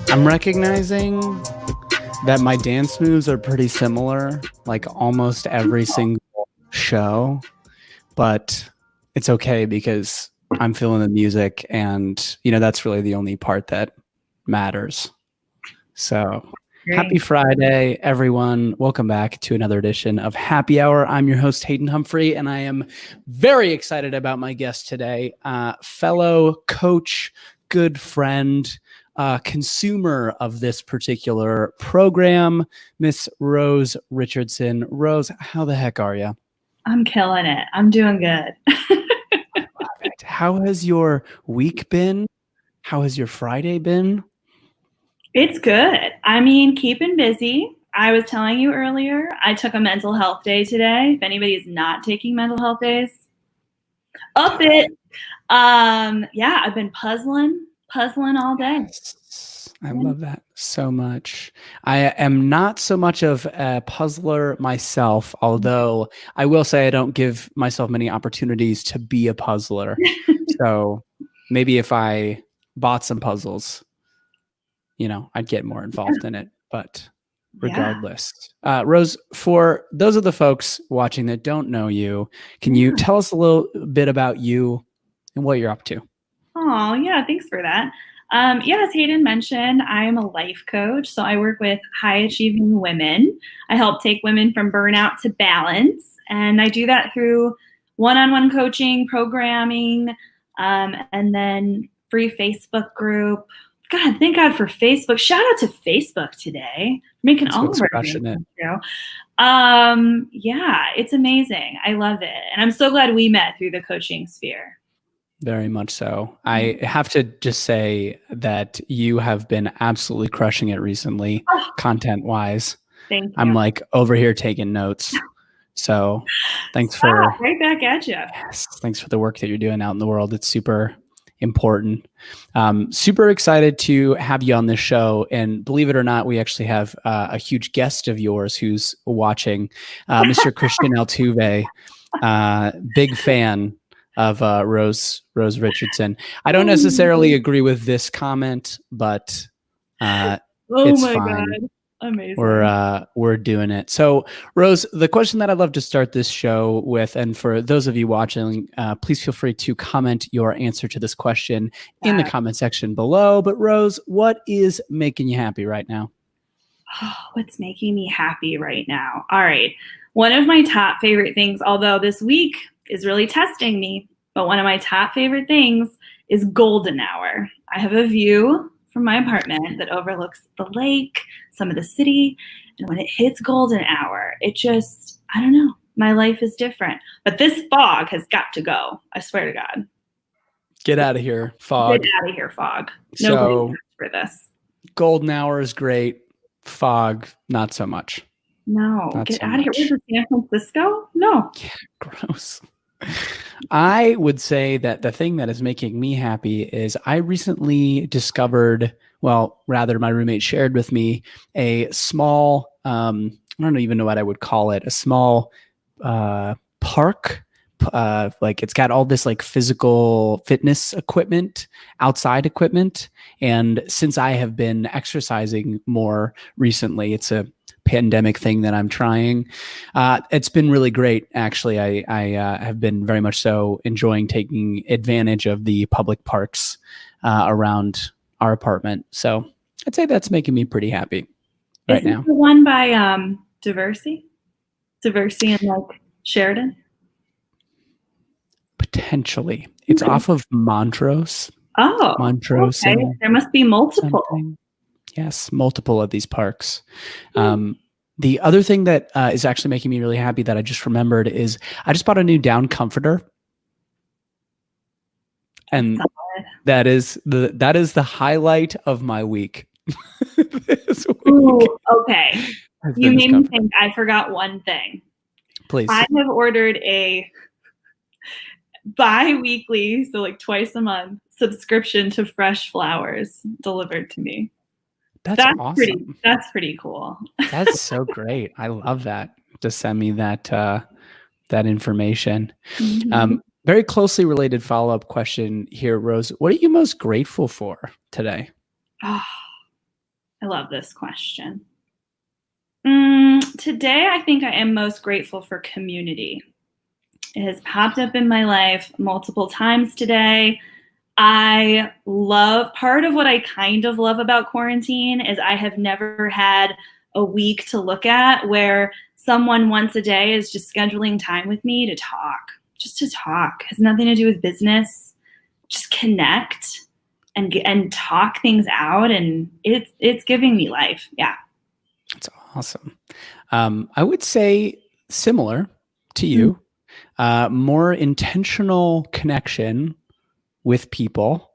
I'm recognizing that my dance moves are pretty similar, like almost every single show, but it's okay because I'm feeling the music, and that's really the only part that matters. So happy Friday, everyone. Welcome back to another edition of Happy Hour. I'm your host, Hayden Humphrey, and I am very excited about my guest today, fellow coach, good friend, consumer of this particular program, Miss Rose Richardson. Rose, how the heck are you? I'm killing it. I'm doing good. How has your week been? How has your Friday been? It's good. I mean, keeping busy. I was telling you earlier, I took a mental health day today. If anybody's not taking mental health days, up it. Yeah, I've been puzzling all day. Yes, I love that so much. I am not so much of a puzzler myself, although I will say I don't give myself many opportunities to be a puzzler. So maybe if I bought some puzzles, I'd get more involved in it. But regardless, Rose, for those of the folks watching that don't know you, can you tell us a little bit about you and what you're up to? Oh, yeah. Thanks for that. As Hayden mentioned, I'm a life coach. So I work with high achieving women. I help take women from burnout to balance. And I do that through one-on-one coaching, programming, and then free Facebook group. God, thank God for Facebook. Shout out to Facebook today. Making all of our crushing it. It's amazing. I love it. And I'm so glad we met through the coaching sphere. Very much so. I have to just say that you have been absolutely crushing it recently, content-wise. Thank you. I'm like over here taking notes. So thanks for right back at you. Yes, thanks for the work that you're doing out in the world. It's super important. Super excited to have you on this show. And believe it or not, we actually have a huge guest of yours who's watching, Mr. Christian Altuve, big fan of Rose Richardson. I don't necessarily agree with this comment, but it's fine. God. Amazing. We're doing it. So, Rose, the question that I'd love to start this show with, and for those of you watching, please feel free to comment your answer to this question in the comment section below. But Rose, what is making you happy right now? Oh, what's making me happy right now? All right. One of my top favorite things, although this week is really testing me, but one of my top favorite things is golden hour. I have a view from my apartment that overlooks the lake, some of the city, and when it hits golden hour, it just, I don't know, my life is different. But this fog has got to go. I swear to God. Get out of here, fog. Get out of here, fog. So for this. Golden hour is great. Fog, not so much. No, get out of here. Where's San Francisco? No. Yeah, gross. I would say that the thing that is making me happy is I recently discovered, well, rather my roommate shared with me a small, I don't even know what I would call it, a small park. Like it's got all this like physical fitness equipment, outside equipment. And since I have been exercising more recently, it's a pandemic thing that I'm trying. It's been really great. Actually, I have been very much so enjoying taking advantage of the public parks around our apartment. So I'd say that's making me pretty happy right now. The one by Diversey and like Sheridan? Potentially. It's off of Montrose. Oh, Montrose. Okay. There must be multiple. Something. Yes, multiple of these parks. The other thing that is actually making me really happy that I just remembered is I just bought a new down comforter. And that is the highlight of my week. Ooh, okay. You made me think. I forgot one thing. Please. I have ordered bi-weekly, so like twice a month, subscription to fresh flowers delivered to me. That's awesome. That's pretty cool. That's so great. I love that. Just send me that that information. Very closely related follow-up question here, Rose. What are you most grateful for today? Oh, I love this question. Today, I think I am most grateful for community. It has popped up in my life multiple times today. I love, part of what I kind of love about quarantine is I have never had a week to look at where someone once a day is just scheduling time with me to talk, just to talk. It has nothing to do with business. Just connect and talk things out, and it's giving me life. Yeah. That's awesome. I would say similar to you, more intentional connection with people.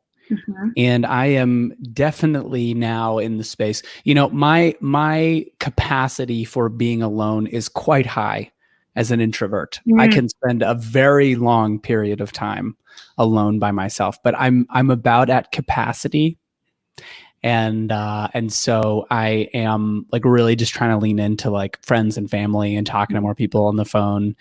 And I am definitely now in the space. You know, my capacity for being alone is quite high as an introvert. I can spend a very long period of time alone by myself, but I'm about at capacity. And so I am like really just trying to lean into like friends and family and talking to more people on the phone.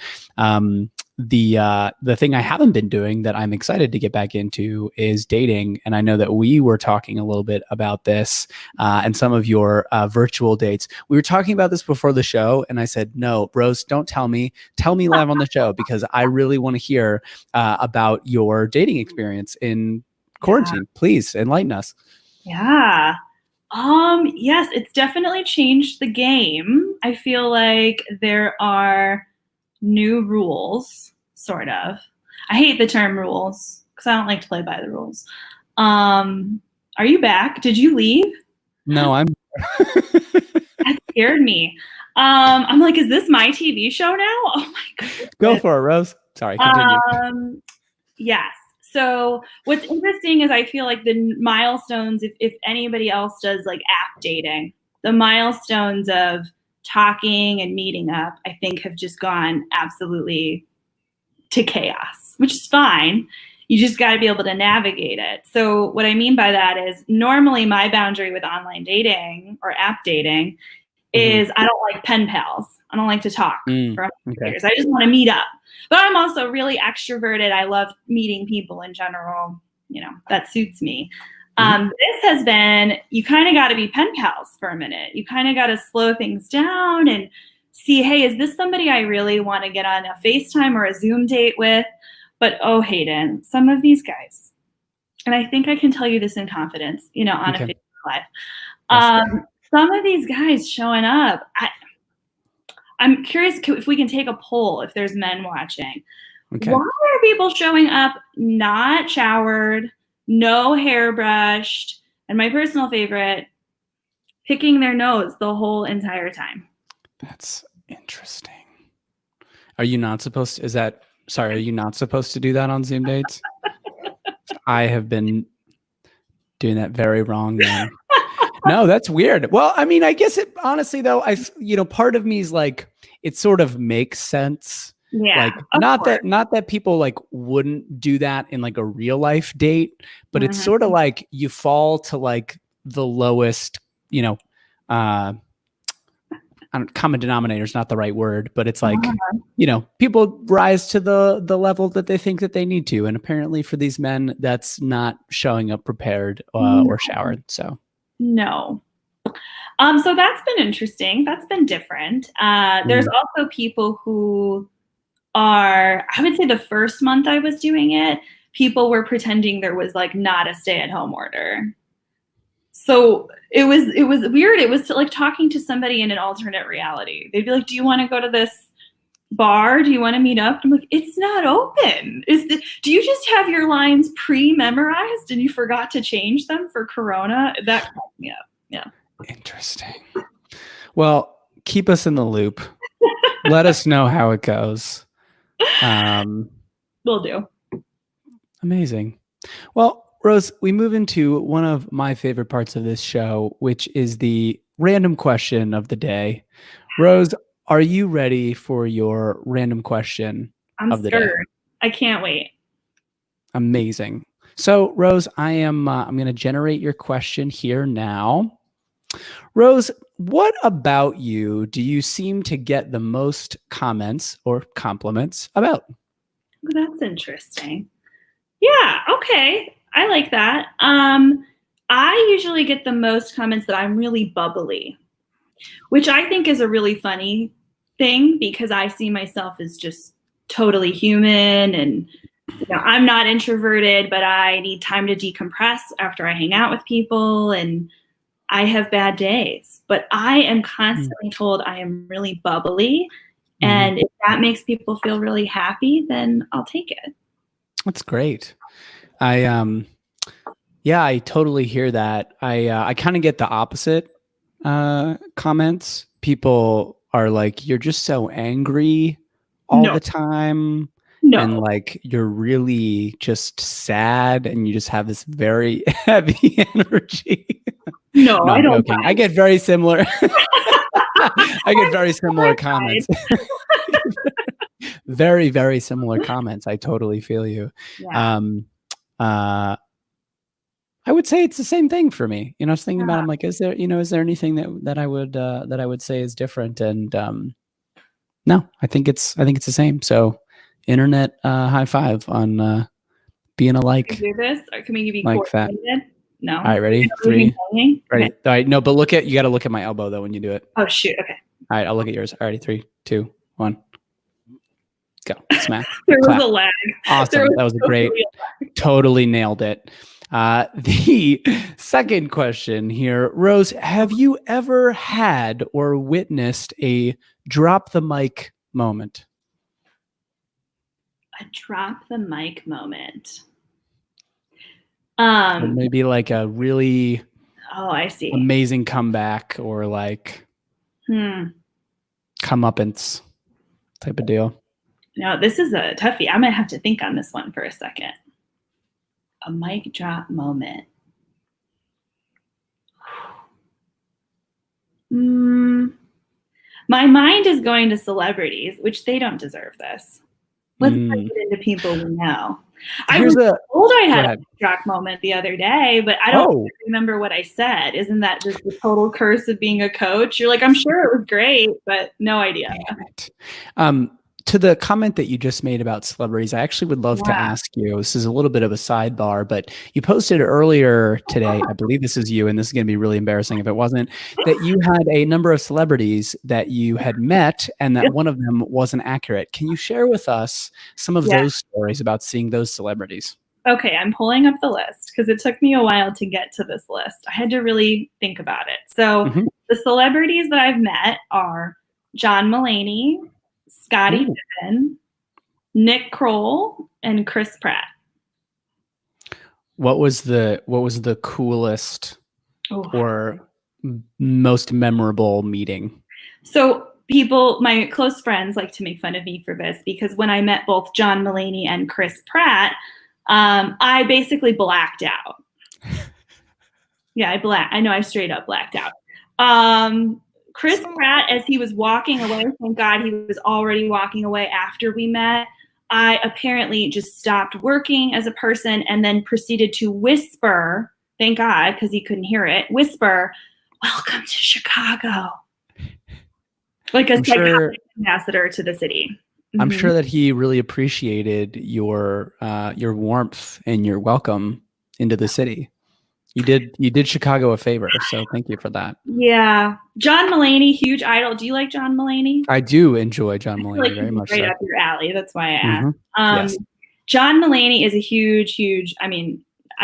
The thing I haven't been doing that I'm excited to get back into is dating. And I know that we were talking a little bit about this and some of your virtual dates. We were talking about this before the show, and I said, no, Rose, don't tell me live on the show, because I really want to hear about your dating experience in quarantine. Please enlighten us. Yeah. Yes, it's definitely changed the game. I feel like there are new rules, sort of. I hate the term rules because I don't like to play by the rules. Are you back? Did you leave? No, I'm. That scared me. I'm like, is this my TV show now? Oh my god. Go for it, Rose. Sorry, continue. Yes. So what's interesting is I feel like the milestones, if anybody else does like app dating, the milestones of talking and meeting up, I think have just gone absolutely to chaos, which is fine. You just got to be able to navigate it. So what I mean by that is normally my boundary with online dating or app dating is I don't like pen pals. I don't like to talk for years. I just want to meet up. But I'm also really extroverted. I love meeting people in general. You know, that suits me. This has been, you kind of got to be pen pals for a minute. You kind of got to slow things down and see, hey, is this somebody I really want to get on a FaceTime or a Zoom date with? But oh, Hayden, some of these guys, and I think I can tell you this in confidence, you know, on a Facebook Live. Some of these guys showing up, I'm curious if we can take a poll if there's men watching. Why are people showing up not showered, no hair brushed, and my personal favorite, picking their nose the whole entire time? That's interesting. Are you not supposed to, are you not supposed to do that on Zoom dates? I have been doing that very wrong now. No, that's weird. Well, I mean, I guess it honestly though, part of me is like, it sort of makes sense. Yeah. Like not that people like wouldn't do that in like a real life date, but it's sort of like you fall to like the lowest, common denominator is not the right word, but it's like, people rise to the level that they think that they need to. And apparently for these men, that's not showing up prepared or showered. So. No. So that's been interesting. That's been different. There's also people who are, I would say the first month I was doing it, people were pretending there was like not a stay-at-home order. So it was weird. It was like talking to somebody in an alternate reality. They'd be like, do you want to go to this bar? Do you want to meet up? I'm like, it's not open. Do you just have your lines pre-memorized and you forgot to change them for Corona? That cracked me up. Yeah. Interesting. Well, keep us in the loop. Let us know how it goes. Will do. Amazing. Well, Rose, we move into one of my favorite parts of this show, which is the random question of the day. Rose, are you ready for your random question of the day? I can't wait. Amazing. So, Rose, I'm going to generate your question here now. Rose, what about you do you seem to get the most comments or compliments about? That's interesting. Yeah, okay. I like that. I usually get the most comments that I'm really bubbly, which I think is a really funny thing because I see myself as just totally human and I'm not introverted, but I need time to decompress after I hang out with people and I have bad days. But I am constantly told I am really bubbly. And if that makes people feel really happy, then I'll take it. That's great. I totally hear that. I kind of get the opposite comments. People are like, you're just so angry all the time. And like, you're really just sad and you just have this very heavy energy. No, I don't. Joking. I get very similar. I get very similar comments. Very, very similar comments. I totally feel you. Yeah. I would say it's the same thing for me. I was thinking about, I'm like, is there anything that I would say is different? And no, I think it's the same. So internet high five on being alike. Can we do this? Or can we give you like that? No. All right, ready? 3. Ready? Okay. All right. No, but you got to look at my elbow though when you do it. Oh shoot. Okay. All right, I'll look at yours. All right, 3, 2, 1. Go. Smack. There was a lag. Awesome. That was great. Totally nailed it. The second question here, Rose, have you ever had or witnessed a drop the mic moment? A drop the mic moment. Or maybe like a really I see. amazing comeback or like comeuppance type of deal. No, this is a toughie. I'm gonna have to think on this one for a second. A mic drop moment. My mind is going to celebrities, which they don't deserve this. Let's get into people we know. I was told I had a drop moment the other day, but I don't remember what I said. Isn't that just the total curse of being a coach? You're like, I'm sure it was great, but no idea. To the comment that you just made about celebrities, I actually would love to ask you, this is a little bit of a sidebar, but you posted earlier today, I believe this is you, and this is going to be really embarrassing if it wasn't, that you had a number of celebrities that you had met and that one of them wasn't accurate. Can you share with us some of those stories about seeing those celebrities? Okay, I'm pulling up the list because it took me a while to get to this list. I had to really think about it. So the celebrities that I've met are John Mulaney, Scotty Pippen, Nick Kroll, and Chris Pratt. What was the coolest or most memorable meeting? So my close friends like to make fun of me for this because when I met both John Mulaney and Chris Pratt, I basically blacked out. Yeah, I straight up blacked out. Chris Pratt, as he was walking away, thank God he was already walking away after we met, I apparently just stopped working as a person and then proceeded to whisper, thank God, because he couldn't hear it, whisper, "Welcome to Chicago." Like a psychotic ambassador to the city. I'm sure that he really appreciated your warmth and your welcome into the city. You did Chicago a favor, so thank you for that. Yeah. John Mulaney, huge idol. Do you like John Mulaney? I do enjoy John Mulaney very much. Right up your alley. That's why I asked. Yes. John Mulaney is a huge, I'm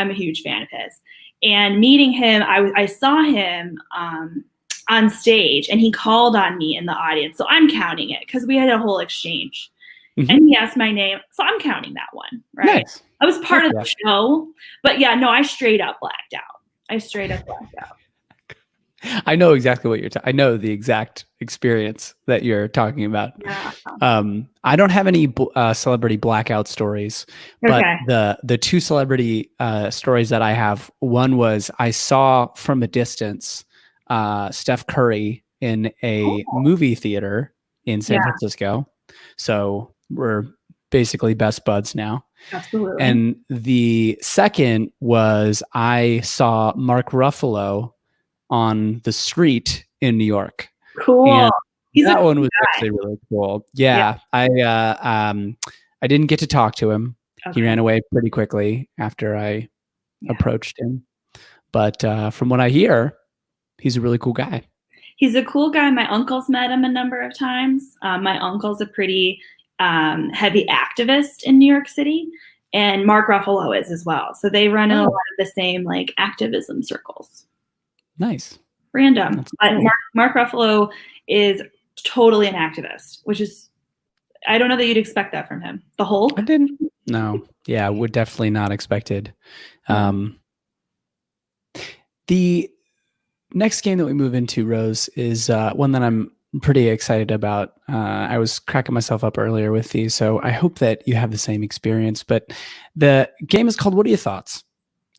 a huge fan of his. And meeting him, I saw him on stage and he called on me in the audience. So I'm counting it because we had a whole exchange. And he asked my name. So I'm counting that one, right? Nice. I was part of the show. But yeah, no, I straight up blacked out. I know exactly what I know the exact experience that you're talking about. Yeah. I don't have any celebrity blackout stories, but the two celebrity stories that I have, one was I saw from a distance Steph Curry in a movie theater in San Francisco. So we're basically best buds now. Absolutely. And the second was I saw Mark Ruffalo on the street in New York. Cool. And He's a that cool one was guy. actually really cool. Yeah. I didn't get to talk to him. He Okay. ran away pretty quickly after I Yeah. approached him. But from what I hear, he's a really cool guy. He's a cool guy. My uncle's met him a number of times. My uncle's a pretty heavy activist in New York City, and Mark Ruffalo is as well. So they run in a lot of the same like activism circles. Nice. Random. That's But cool. Mark Ruffalo is totally an activist, which is, I don't know that you'd expect that from him. The Hulk? I didn't. No. Yeah, would definitely not expected. The next game that we move into, Rose, is one that I'm pretty excited about. I was cracking myself up earlier with these, so I hope that you have the same experience. But the game is called What Are Your Thoughts?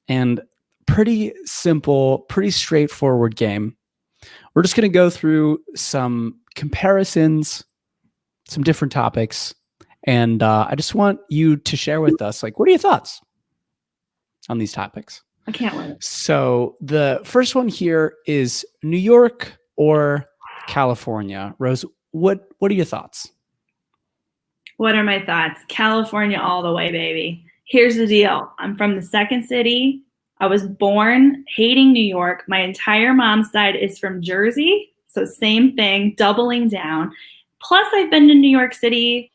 And pretty simple, pretty straightforward game. We're just going to go through some comparisons, some different topics, and I just want you to share with us, like, what are your thoughts on these topics? I can't wait. So the first one here is New York or California. Rose, what are your thoughts? What are my thoughts? California all the way, baby. Here's the deal. I'm from the second city. I was born hating New York. My entire mom's side is from Jersey. So same thing, doubling down. Plus, I've been to New York City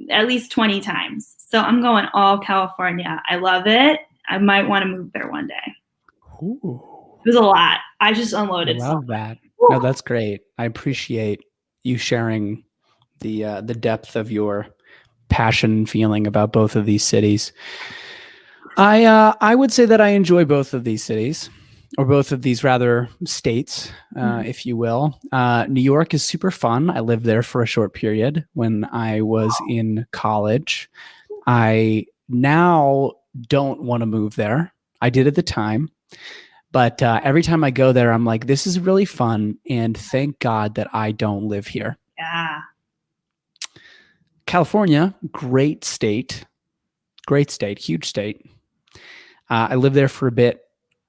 at least 20 times. So I'm going all California. I love it. I might want to move there one day. Ooh, it was a lot. I just unloaded. I love that. No, that's great. I appreciate you sharing the depth of your passion and feeling about both of these cities. I would say that I enjoy both of these cities, or both of these rather states, if you will. New York is super fun. I lived there for a short period when I was in college. I now don't want to move there. I did at the time. But every time I go there, I'm like, this is really fun. And thank God that I don't live here. Yeah. California, great state, huge state. I lived there for a bit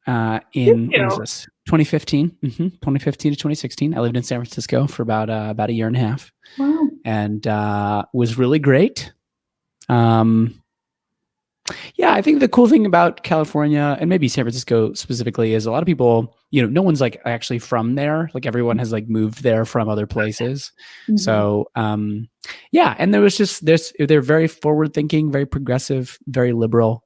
in, what was this, 2015? 2015 to 2016. I lived in San Francisco for about a year and a half. Wow. And was really great. Yeah, I think the cool thing about California, and maybe San Francisco specifically, is a lot of people, no one's like actually from there. Like everyone has like moved there from other places. Mm-hmm. So, yeah. And they're very forward thinking, very progressive, very liberal.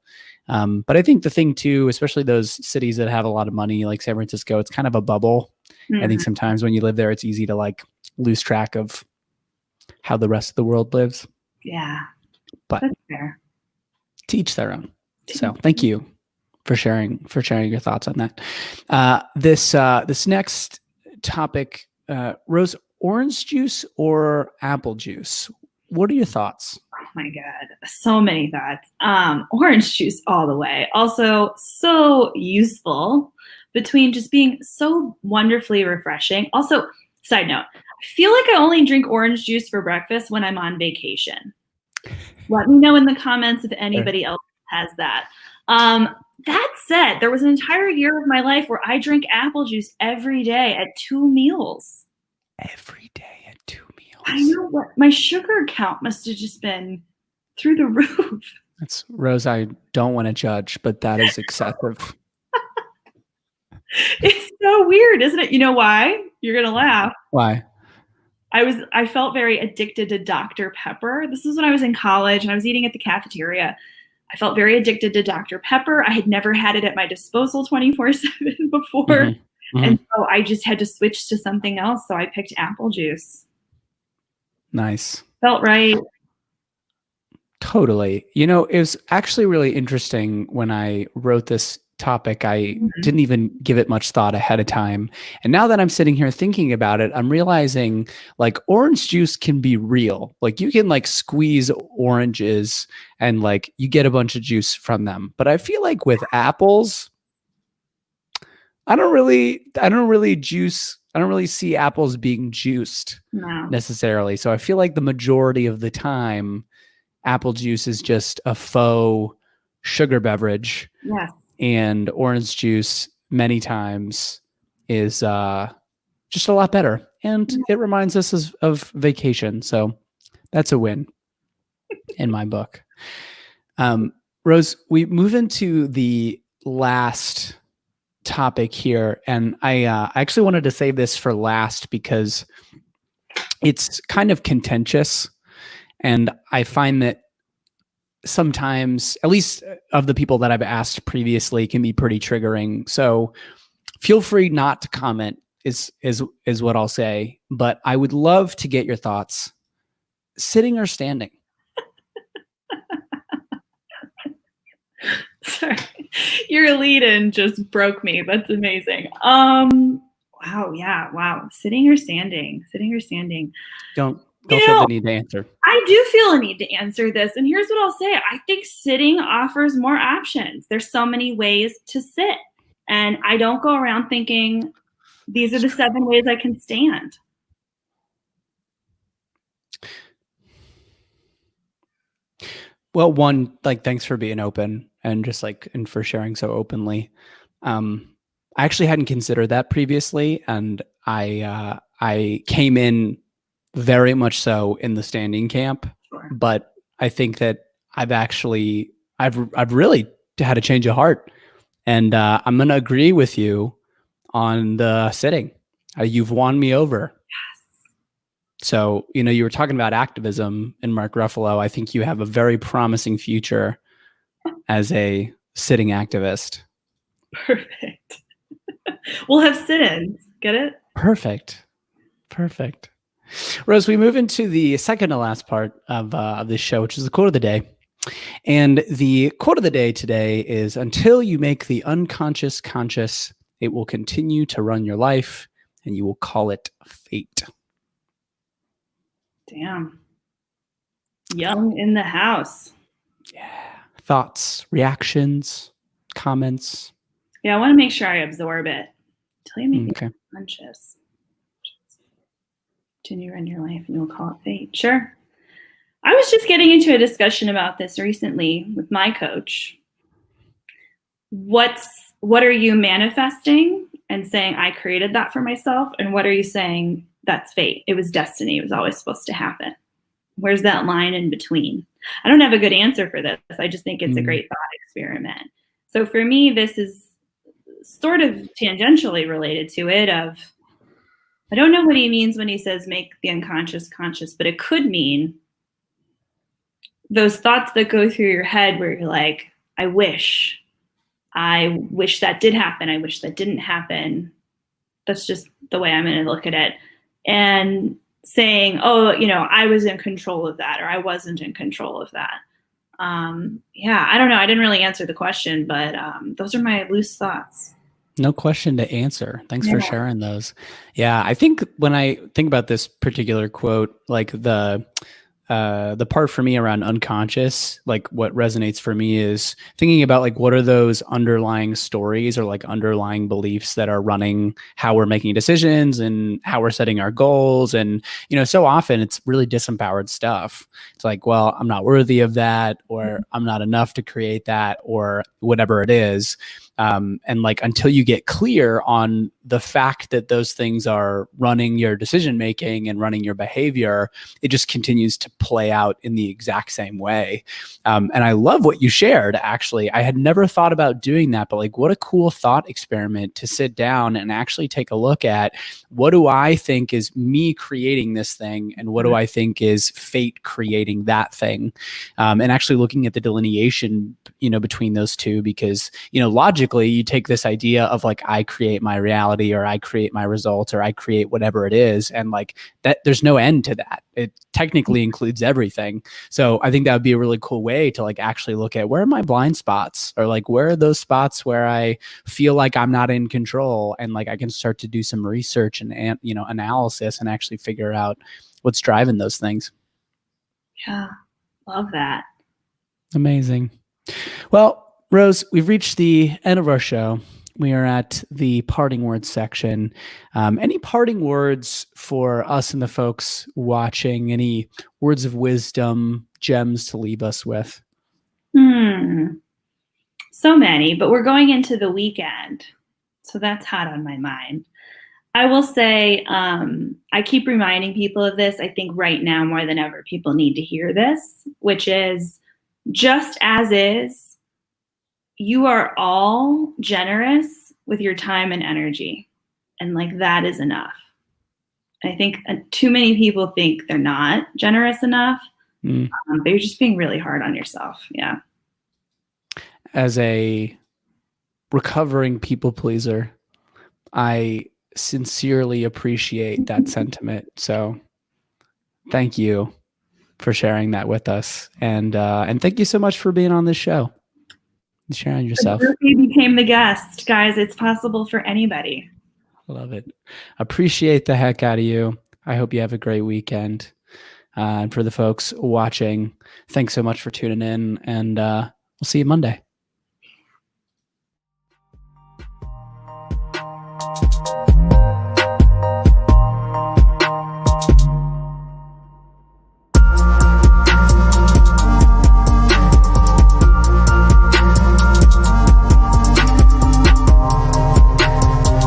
But I think the thing too, especially those cities that have a lot of money, like San Francisco, it's kind of a bubble. Mm-hmm. I think sometimes when you live there, it's easy to like lose track of how the rest of the world lives. Yeah. But that's fair. To each their own. So thank you for sharing your thoughts on that. This next topic, Rose, orange juice or apple juice? What are your thoughts? Oh my God, so many thoughts. Orange juice all the way. Also so useful between just being so wonderfully refreshing. Also, side note, I feel like I only drink orange juice for breakfast when I'm on vacation. Let me know in the comments if anybody else has that. That said, there was an entire year of my life where I drank apple juice every day at 2 meals. Every day at 2 meals. I know what my sugar count must have just been through the roof. That's Rose. I don't want to judge, but that is excessive. It's so weird, isn't it? You know why? You're gonna laugh. Why? I felt very addicted to Dr. Pepper. This is when I was in college and I was eating at the cafeteria. I felt very addicted to Dr. Pepper. I had never had it at my disposal 24/7 before. Mm-hmm. And so I just had to switch to something else. So I picked apple juice. Nice. Felt right. Totally. It was actually really interesting when I wrote this topic. I didn't even give it much thought ahead of time. And now that I'm sitting here thinking about it, I'm realizing like orange juice can be real. Like you can like squeeze oranges and like you get a bunch of juice from them. But I feel like with apples, I don't really see apples being juiced necessarily. So I feel like the majority of the time apple juice is just a faux sugar beverage. Yes. And orange juice many times is just a lot better. And it reminds us of vacation. So that's a win in my book. Rose, we move into the last topic here. And I actually wanted to save this for last because it's kind of contentious. And I find that sometimes, at least of the people that I've asked previously, can be pretty triggering. So feel free not to comment is what I'll say, but I would love to get your thoughts. Sitting or standing? Sorry. Your lead-in just broke me. That's amazing. Wow, yeah, wow. Sitting or standing? Sitting or standing? Don't feel the need to answer. I do feel a need to answer this. And here's what I'll say. I think sitting offers more options. There's so many ways to sit. And I don't go around thinking these are the 7 ways I can stand. Well, one, like, thanks for being open and just like, and for sharing so openly. I actually hadn't considered that previously. And I came in very much so in the standing camp, Sure. but I think that I've really had a change of heart, and I'm going to agree with you on the sitting. You've won me over. Yes. So, you were talking about activism and Mark Ruffalo. I think you have a very promising future as a sitting activist. Perfect. We'll have sit-ins. Get it? Perfect. Rose, we move into the second to last part of this show, which is the quote of the day. And the quote of the day today is, "Until you make the unconscious conscious, it will continue to run your life, and you will call it fate." Damn. Young in the house. Yeah. Thoughts, reactions, comments? Yeah, I want to make sure I absorb it. Until you make Okay. it conscious. Continue run your life and you'll call it fate. Sure. I was just getting into a discussion about this recently with my coach. What are you manifesting and saying I created that for myself? And what are you saying that's fate? It was destiny. It was always supposed to happen. Where's that line in between? I don't have a good answer for this. I just think it's a great thought experiment. So for me, this is sort of tangentially related to it of, I don't know what he means when he says make the unconscious conscious, but it could mean those thoughts that go through your head where you're like, I wish that did happen. I wish that didn't happen. That's just the way I'm going to look at it. And saying, oh, I was in control of that, or I wasn't in control of that. Yeah, I don't know. I didn't really answer the question, but those are my loose thoughts. No question to answer. Thanks for sharing those. Yeah, I think when I think about this particular quote, like the part for me around unconscious, like what resonates for me is thinking about like what are those underlying stories or like underlying beliefs that are running how we're making decisions and how we're setting our goals. And, so often it's really disempowered stuff. It's like, well, I'm not worthy of that, or I'm not enough to create that, or whatever it is. And like, until you get clear on the fact that those things are running your decision making and running your behavior, it just continues to play out in the exact same way. And I love what you shared. Actually, I had never thought about doing that, but like, what a cool thought experiment to sit down and actually take a look at, what do I think is me creating this thing, and what do I think is fate creating that thing? And actually looking at the delineation, between those two, because, logically you take this idea of like, I create my reality, or I create my results, or I create whatever it is. And like that, there's no end to that. It technically includes everything. So I think that would be a really cool way to like actually look at, where are my blind spots, or like, where are those spots where I feel like I'm not in control, and like I can start to do some research and analysis and actually figure out what's driving those things. Yeah, love that. Amazing. Well, Rose, we've reached the end of our show. We are at the parting words section. Any parting words for us and the folks watching? Any words of wisdom, gems to leave us with? So many, but we're going into the weekend, so that's hot on my mind. I will say, I keep reminding people of this. I think right now more than ever, people need to hear this, which is just as is, you are all generous with your time and energy. And like, that is enough. I think too many people think they're not generous enough. But you're just being really hard on yourself. Yeah. As a recovering people pleaser, I sincerely appreciate that sentiment. So thank you for sharing that with us. And thank you so much for being on this show and sharing yourself. You became the guest, guys. It's possible for anybody. Love it. Appreciate the heck out of you. I hope you have a great weekend. And for the folks watching, thanks so much for tuning in, and we'll see you Monday.